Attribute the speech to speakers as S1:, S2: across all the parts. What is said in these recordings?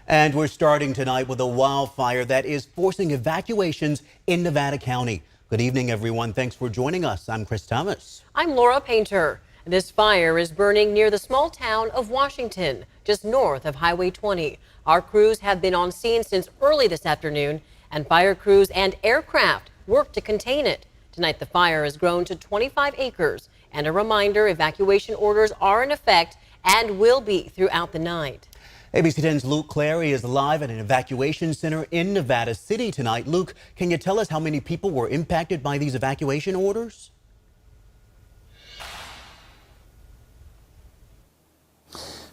S1: And we're starting tonight with a wildfire that is forcing evacuations in Nevada County. Good evening, everyone. Thanks for joining us. I'm Chris Thomas.
S2: I'm Laura Painter. This fire is burning near the small town of Washington, just north of Highway 20. Our crews have been on scene since early this afternoon, and fire crews and aircraft work to contain it. Tonight, the fire has grown to 25 acres. And a reminder, evacuation orders are in effect and will be throughout the night.
S1: ABC 10's Luke Clary is live at an evacuation center in Nevada City tonight. Luke, can you tell us how many people were impacted by these evacuation orders?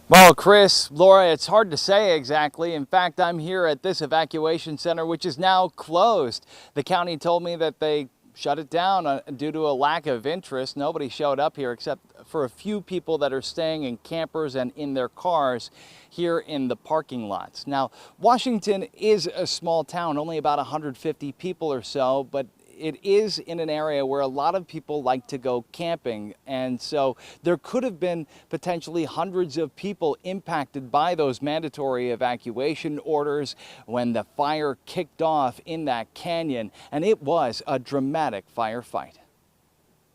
S3: Well, Chris, Laura, it's hard to say exactly. In fact, I'm here at this evacuation center, which is now closed. The county told me that they shut it down due to a lack of interest. Nobody showed up here except for a few people that are staying in campers and in their cars here in the parking lots. Now, Washington is a small town, only about 150 people or so, but it is in an area where a lot of people like to go camping, and so there could have been potentially hundreds of people impacted by those mandatory evacuation orders when the fire kicked off in that canyon, and it was a dramatic firefight.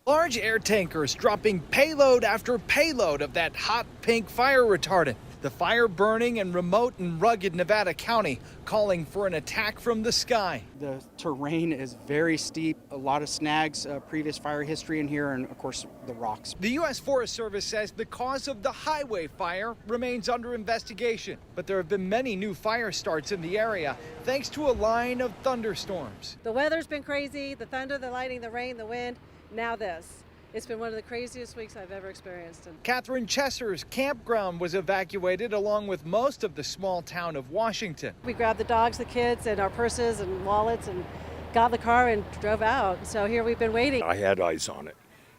S3: Large air tankers dropping payload after payload of that hot pink fire retardant. The fire burning in remote and rugged Nevada County, calling for an attack from the sky.
S4: The terrain is very steep, a lot of snags, previous fire history in here, and of course the rocks.
S3: The U.S. Forest Service says the cause of the highway fire remains under investigation, but there have been many new fire starts in the area thanks to a line of thunderstorms.
S5: The weather's been crazy, the thunder, the lightning, the rain, the wind, now this. It's been one of the craziest weeks I've ever experienced.
S3: Catherine Chesser's campground was evacuated along with most of the small town of Washington.
S5: We grabbed the dogs, the kids, and our purses and wallets and got in the car and drove out. So here we've been waiting.
S6: I had eyes on it.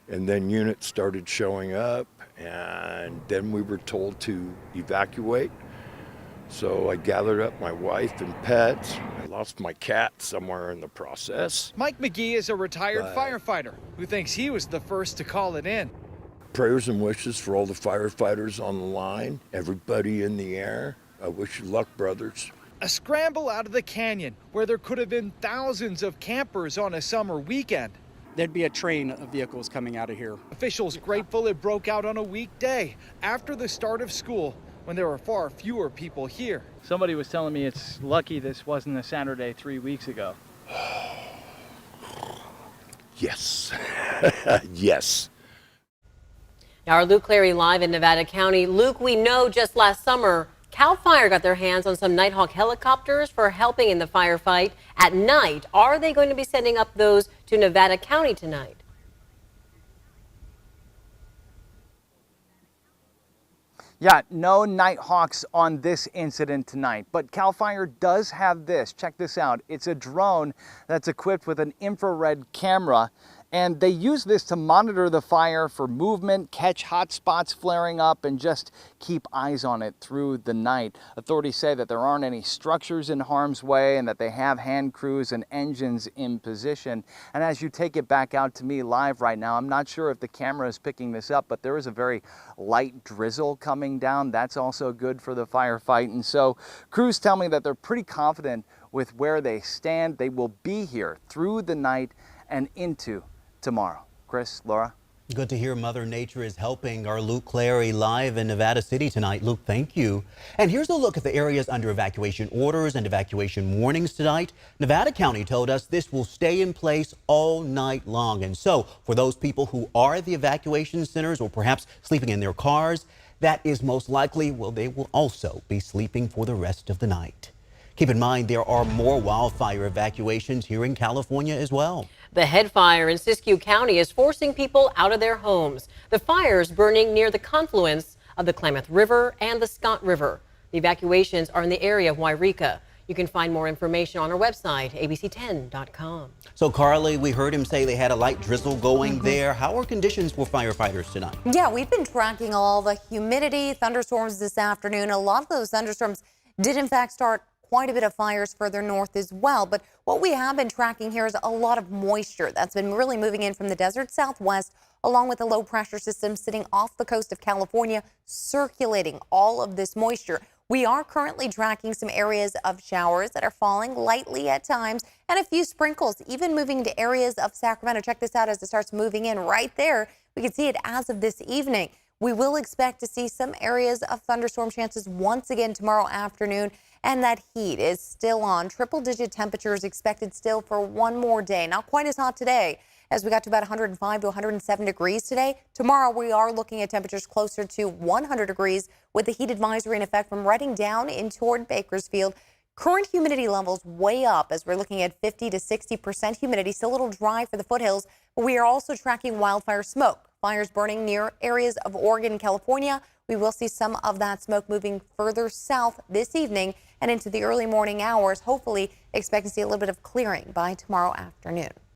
S6: And then units started showing up, and then we were told to evacuate. So I gathered up my wife and pets. I lost my cat somewhere in the process.
S3: Mike McGee is a retired firefighter who thinks he was the first to call it in.
S6: Prayers and wishes for all the firefighters on the line, everybody in the air. I wish you luck, brothers.
S3: A scramble out of the canyon where there could have been thousands of campers on a summer weekend.
S4: There'd be a train of vehicles coming out of here.
S3: Officials grateful it broke out on a weekday after the start of school, when there were far fewer people here. Somebody was telling me it's lucky this wasn't a Saturday 3 weeks ago.
S6: Yes. Yes.
S2: Now, our Luke Clary live in Nevada County. Luke, we know just last summer, CAL FIRE got their hands on some Nighthawk helicopters for helping in the firefight at night. Are they going to be sending up those to Nevada County tonight?
S3: Yeah, no Nighthawks on this incident tonight, but CAL FIRE does have this. Check this out. It's a drone that's equipped with an infrared camera, and they use this to monitor the fire for movement, catch hot spots flaring up, and just keep eyes on it through the night. Authorities say that there aren't any structures in harm's way and that they have hand crews and engines in position. And as you take it back out to me live right now, I'm not sure if the camera is picking this up, but there is a very light drizzle coming down. That's also good for the firefight. And so crews tell me that they're pretty confident with where they stand. They will be here through the night and into tomorrow. Chris, Laura.
S1: Good to hear Mother Nature is helping. Our Luke Clary live in Nevada City tonight. Luke, thank you. And here's a look at the areas under evacuation orders and evacuation warnings tonight. Nevada County told us this will stay in place all night long. And so for those people who are at the evacuation centers or perhaps sleeping in their cars, that is most likely, well, they will also be sleeping for the rest of the night. Keep in mind, there are more wildfire evacuations here in California as well.
S2: The head fire in Siskiyou County is forcing people out of their homes. The fire is burning near the confluence of the Klamath River and the Scott River. The evacuations are in the area of Wairika. You can find more information on our website, abc10.com.
S1: So, Carly, we heard him say they had a light drizzle going there. How are conditions for firefighters tonight?
S7: Yeah, we've been tracking all the humidity, thunderstorms this afternoon. A lot of those thunderstorms did, in fact, start quite a bit of fires further north as well. But what we have been tracking here is a lot of moisture that's been really moving in from the desert southwest, along with a low pressure system sitting off the coast of California, circulating all of this moisture. We are currently tracking some areas of showers that are falling lightly at times and a few sprinkles, even moving to areas of Sacramento. Check this out as it starts moving in right there. We can see it as of this evening. We will expect to see some areas of thunderstorm chances once again tomorrow afternoon, and that heat is still on. Triple-digit temperatures expected still for one more day. Not quite as hot today as we got to about 105 to 107 degrees today. Tomorrow we are looking at temperatures closer to 100 degrees with the heat advisory in effect from Reading down in toward Bakersfield. Current humidity levels way up as we're looking at 50 to 60% humidity. Still a little dry for the foothills, but we are also tracking wildfire smoke. Fires burning near areas of Oregon and California. We will see some of that smoke moving further south this evening and into the early morning hours. Hopefully expect to see a little bit of clearing by tomorrow afternoon.